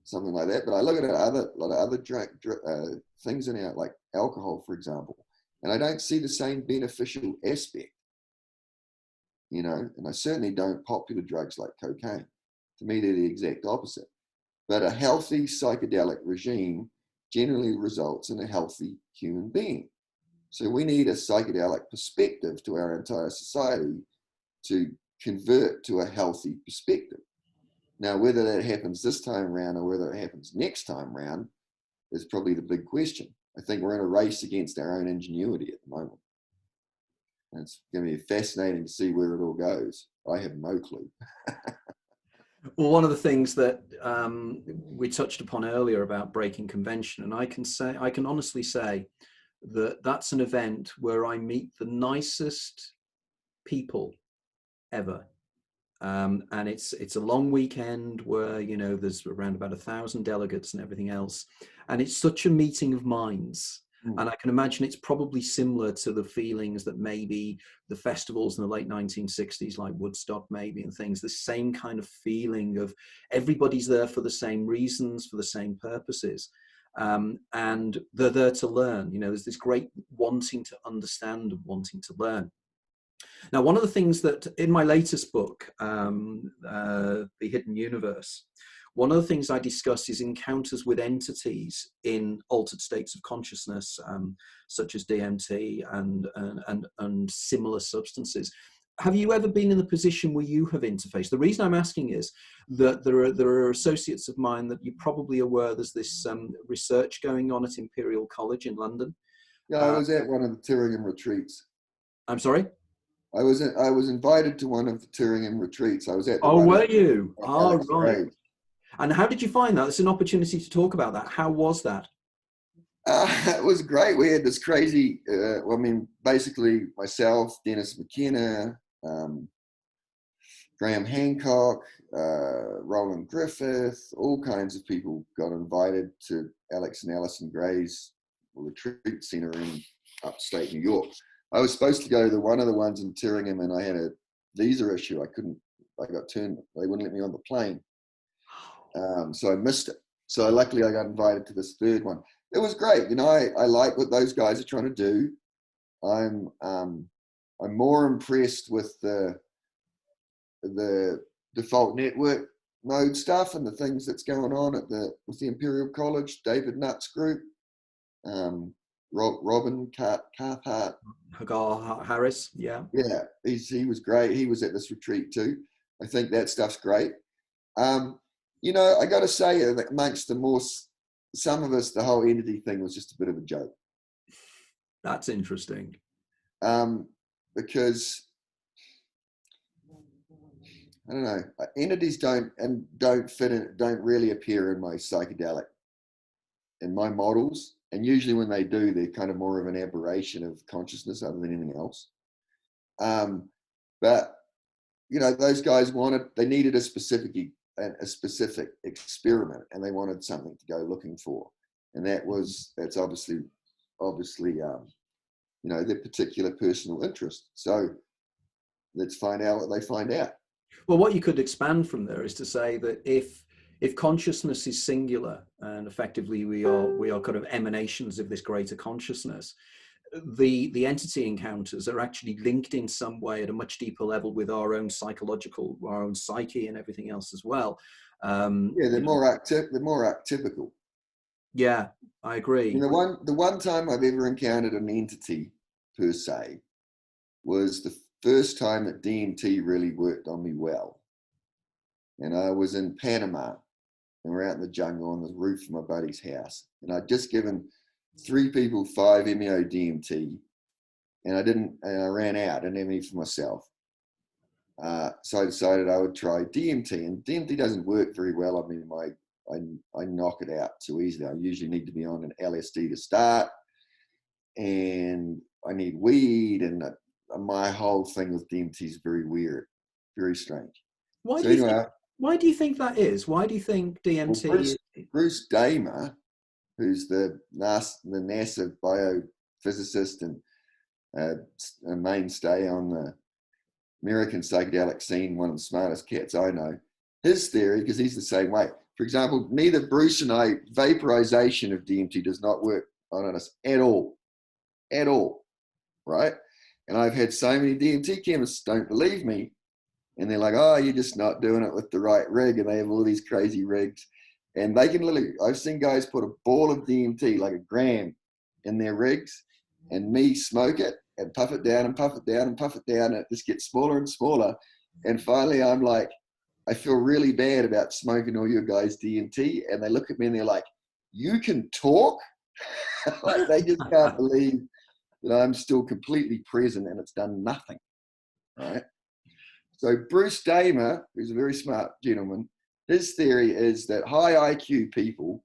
something like that. But I look at a lot of other drug things in our, like alcohol, for example, and I don't see the same beneficial aspect. And I certainly don't popular drugs like cocaine. To me, they're the exact opposite. But a healthy psychedelic regime generally results in a healthy human being. So we need a psychedelic perspective to our entire society to convert to a healthy perspective. Now, whether that happens this time around or whether it happens next time around is probably the big question. I think we're in a race against our own ingenuity at the moment. And it's going to be fascinating to see where it all goes. I have no clue. Well, one of the things that we touched upon earlier about breaking convention, and I can honestly say that that's an event where I meet the nicest people ever. And it's a long weekend where, there's around about 1,000 delegates and everything else. And it's such a meeting of minds. And I can imagine it's probably similar to the feelings that maybe the festivals in the late 1960s, like Woodstock maybe, and things, the same kind of feeling of everybody's there for the same reasons, for the same purposes. And they're there to learn. There's this great wanting to understand and wanting to learn. Now, one of the things that in my latest book, The Hidden Universe, one of the things I discuss is encounters with entities in altered states of consciousness, such as DMT and similar substances. Have you ever been in the position where you have interfaced? The reason I'm asking is that there are associates of mine that you're probably aware there's this research going on at Imperial College in London. Yeah, I was at one of the Turingham retreats. I'm sorry? I was invited to one of the Turingham retreats. I was at the Oh, one were you? Oh, right. Right. And how did you find that? It's an opportunity to talk about that. How was that? It was great. We had this crazy, basically myself, Dennis McKenna, Graham Hancock, Roland Griffith, all kinds of people got invited to Alex and Alison Gray's retreat center in upstate New York. I was supposed to go to one of the ones in Turingham, and I had a visa issue. I got turned, they wouldn't let me on the plane. So I missed it. So luckily I got invited to this third one. It was great. I like what those guys are trying to do. I'm more impressed with the default network mode stuff and the things that's going on with the Imperial College, David Nutt's group, Robin Carthart. Hagar Harris, yeah. Yeah, he was great. He was at this retreat too. I think that stuff's great. I got to say, that amongst some of us, the whole entity thing was just a bit of a joke. That's interesting. Because I don't know, entities don't really appear in my psychedelic, in my models. And usually when they do, they're kind of more of an aberration of consciousness other than anything else. But those guys needed a specific experiment, and they wanted something to go looking for, and that's obviously their particular personal interest. So let's find out what they find out. Well, what you could expand from there is to say that if if consciousness is singular and effectively we are kind of emanations of this greater consciousness, the entity encounters are actually linked in some way at a much deeper level with our own psychological, our own psyche and everything else as well. Yeah, they're more atypical. Yeah, I agree. And the one time I've ever encountered an entity per se was the first time that DMT really worked on me well. And I was in Panama, and we're out in the jungle on the roof of my buddy's house. And I'd just given 3 people 5-MeO DMT, and I ran out. I didn't have any for myself. So I decided I would try DMT, and DMT doesn't work very well. I mean, I knock it out too easily. I usually need to be on an LSD to start, and I need weed, and my whole thing with DMT is very weird, very strange. Why do you think that is? Why do you think DMT? Well, Bruce Damer, who's the NASA biophysicist and a mainstay on the American psychedelic scene, one of the smartest cats I know, his theory, because he's the same way. For example, neither Bruce and I, vaporization of DMT does not work on us at all, right? And I've had so many DMT chemists don't believe me, and they're like, oh, you're just not doing it with the right rig, and they have all these crazy rigs, and they can literally, I've seen guys put a ball of DMT, like a gram, in their rigs, and me smoke it, and puff it down and puff it down and puff it down, and it just gets smaller and smaller. And finally I'm like, I feel really bad about smoking all your guys' DMT. And they look at me and they're like, you can talk? Like, they just can't believe that I'm still completely present and it's done nothing, right? So Bruce Damer, who's a very smart gentleman, his theory is that high IQ people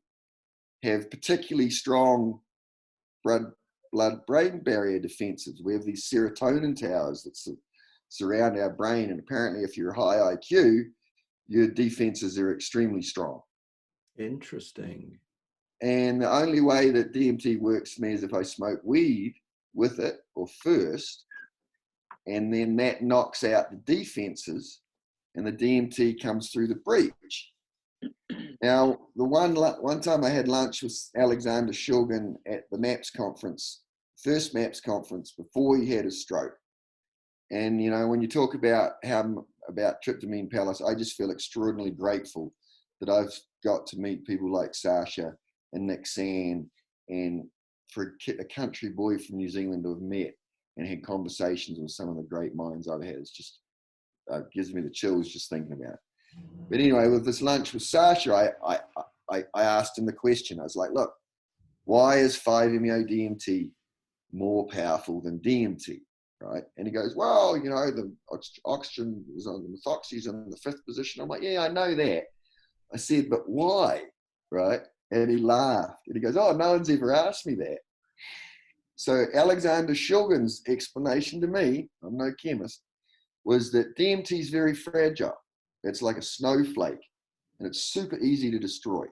have particularly strong blood-brain barrier defenses. We have these serotonin towers that surround our brain, and apparently if you're high IQ, your defenses are extremely strong. Interesting. And the only way that DMT works for me is if I smoke weed with it, or first, and then that knocks out the defenses, and the DMT comes through the breach. Now, the one time I had lunch with Alexander Shulgin at the MAPS conference, first MAPS conference, before he had his stroke. And, you know, when you talk about tryptamine palace, I just feel extraordinarily grateful that I've got to meet people like Sasha and Nick Sand, and for a country boy from New Zealand to have met and had conversations with some of the great minds I've had. It's just gives me the chills just thinking about it. But anyway, with this lunch with Sasha, I asked him the question. I was like, look, why is 5-MeO DMT more powerful than DMT, right? And he goes, well, you know, the oxygen is on the methoxy's in the 5th position. I'm like, yeah, I know that. I said, but why, right? And he laughed. And he goes, oh, no one's ever asked me that. So Alexander Shulgin's explanation to me, I'm no chemist, was that DMT is very fragile. It's like a snowflake, and it's super easy to destroy.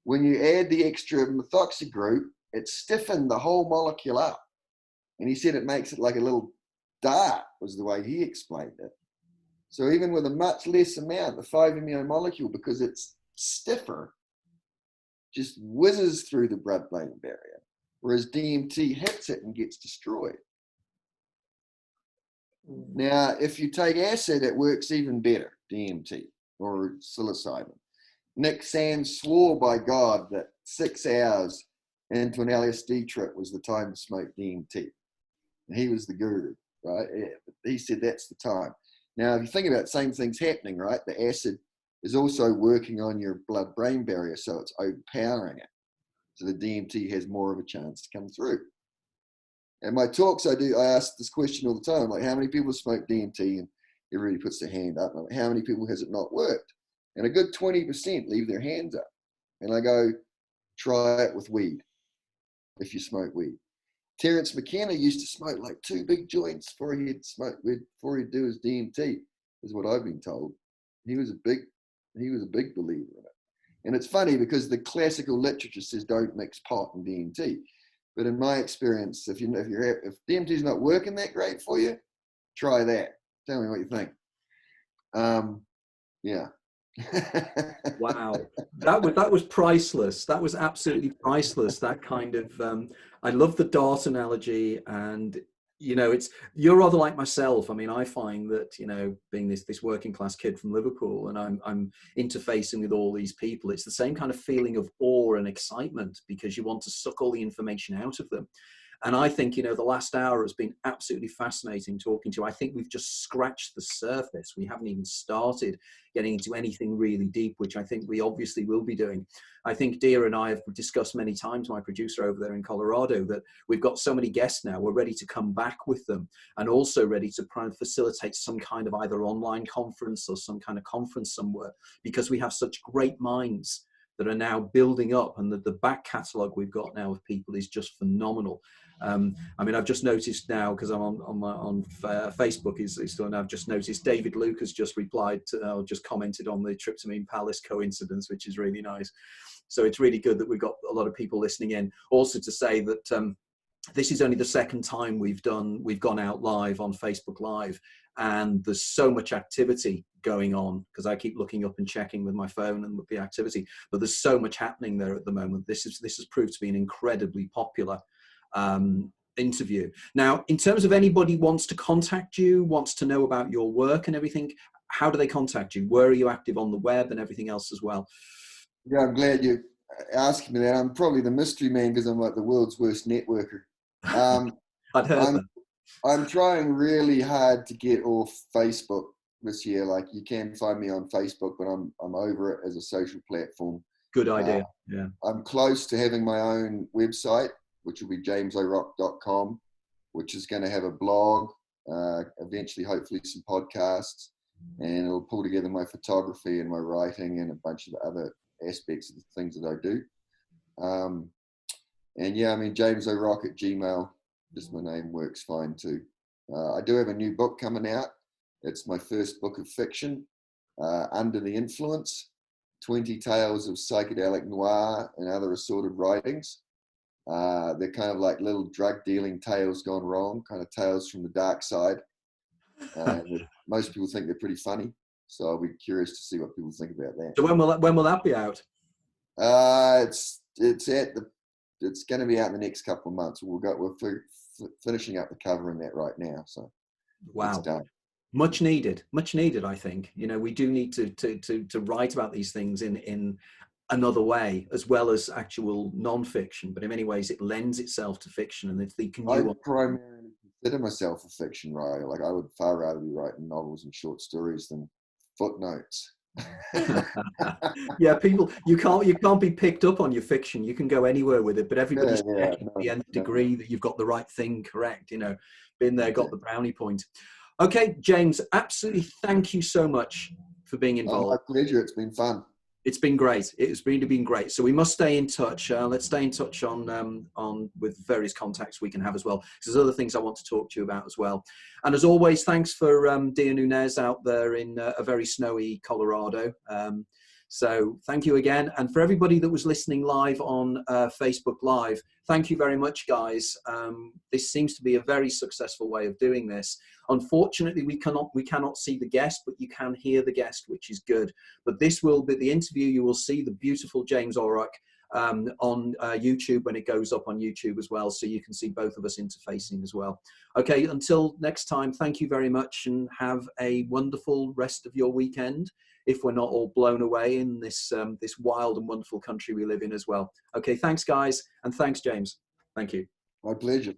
When you add the extra methoxy group, it stiffened the whole molecule up. And he said it makes it like a little dart, was the way he explained it. So even with a much less amount, the 5-MeO molecule, because it's stiffer, just whizzes through the blood-brain barrier, whereas DMT hits it and gets destroyed. Now, if you take acid, it works even better, DMT or psilocybin. Nick Sand swore by God that 6 hours into an LSD trip was the time to smoke DMT. And he was the guru, right? He said that's the time. Now, if you think about it, same thing's happening, right? The acid is also working on your blood-brain barrier, so it's overpowering it. So the DMT has more of a chance to come through. And my talks, I ask this question all the time, like, how many people smoke DMT? And everybody puts their hand up. Like, how many people has it not worked? And a good 20% leave their hands up. And I go, try it with weed, if you smoke weed. Terence McKenna used to smoke like 2 big joints before he'd do his DMT, is what I've been told. He was a big believer in it. And it's funny because the classical literature says don't mix pot and DMT. But in my experience, if DMT is not working that great for you, try that. Tell me what you think. Yeah. Wow, that was priceless. That was absolutely priceless. That kind of I love the dart analogy, and you're rather like myself. I mean, I find that being this working class kid from Liverpool, and I'm interfacing with all these people. It's the same kind of feeling of awe and excitement because you want to suck all the information out of them. And I think, the last hour has been absolutely fascinating talking to you. I think we've just scratched the surface. We haven't even started getting into anything really deep, which I think we obviously will be doing. I think Dia and I have discussed many times, my producer over there in Colorado, that we've got so many guests now, we're ready to come back with them, and also ready to facilitate some kind of either online conference or some kind of conference somewhere, because we have such great minds that are now building up, and the back catalogue we've got now of people is just phenomenal. I mean, I've just noticed now, because I'm on Facebook, I've just noticed David Luke has just replied to, just commented on the Tryptamine Palace coincidence, which is really nice. So it's really good that we've got a lot of people listening in. Also to say that this is only the second time we've gone out live on Facebook Live, and there's so much activity going on, because I keep looking up and checking with my phone and with the activity, but there's so much happening there at the moment. This has proved to be an incredibly popular interview. Now, in terms of anybody wants to contact you, wants to know about your work and everything, how do they contact you? Where are you active on the web and everything else as well? Yeah, I'm glad you asked me that. I'm probably the mystery man because I'm like the world's worst networker. I'd heard that. I'm trying really hard to get off Facebook this year. Like, you can find me on Facebook, but I'm over it as a social platform. Good idea. Yeah. I'm close to having my own website, which will be jamesoroc.com, which is going to have a blog, eventually, hopefully, some podcasts, and it'll pull together my photography and my writing and a bunch of other aspects of the things that I do. And yeah, I mean, James Oroc at Gmail, just my name, works fine too. I do have a new book coming out. It's my first book of fiction, Under the Influence, 20 tales of psychedelic noir and other assorted writings. They're kind of like little drug dealing tales gone wrong, kind of tales from the dark side. Most people think they're pretty funny, so I'll be curious to see what people think about that. So when will that be out? It's going to be out in the next couple of months. We're finishing up the cover in that right now, so wow, it's done. Much needed, I think. We do need to write about these things in another way, as well as actual non-fiction, but in many ways it lends itself to fiction, and it's the I primarily consider myself a fiction writer. Like, I would far rather be writing novels and short stories than footnotes. Yeah, people, you can't be picked up on your fiction. You can go anywhere with it, but everybody's checking the nth degree that you've got the right thing correct. Been there, got the brownie point. Okay, James, absolutely, thank you so much for being involved. My pleasure. It's been fun. It's been great. It's really been great. So we must stay in touch. Let's stay in touch on with various contacts we can have as well, because there's other things I want to talk to you about as well. And as always, thanks for dear Nunez out there in a very snowy Colorado. So thank you again. And for everybody that was listening live on Facebook Live, thank you very much, guys. This seems to be a very successful way of doing this. Unfortunately, we cannot see the guest, but you can hear the guest, which is good. But this will be the interview. You will see the beautiful James Oroc on YouTube when it goes up on YouTube as well. So you can see both of us interfacing as well. Okay, until next time, thank you very much, and have a wonderful rest of your weekend, if we're not all blown away in this this wild and wonderful country we live in as well. Okay, thanks, guys, and thanks, James. Thank you. My pleasure.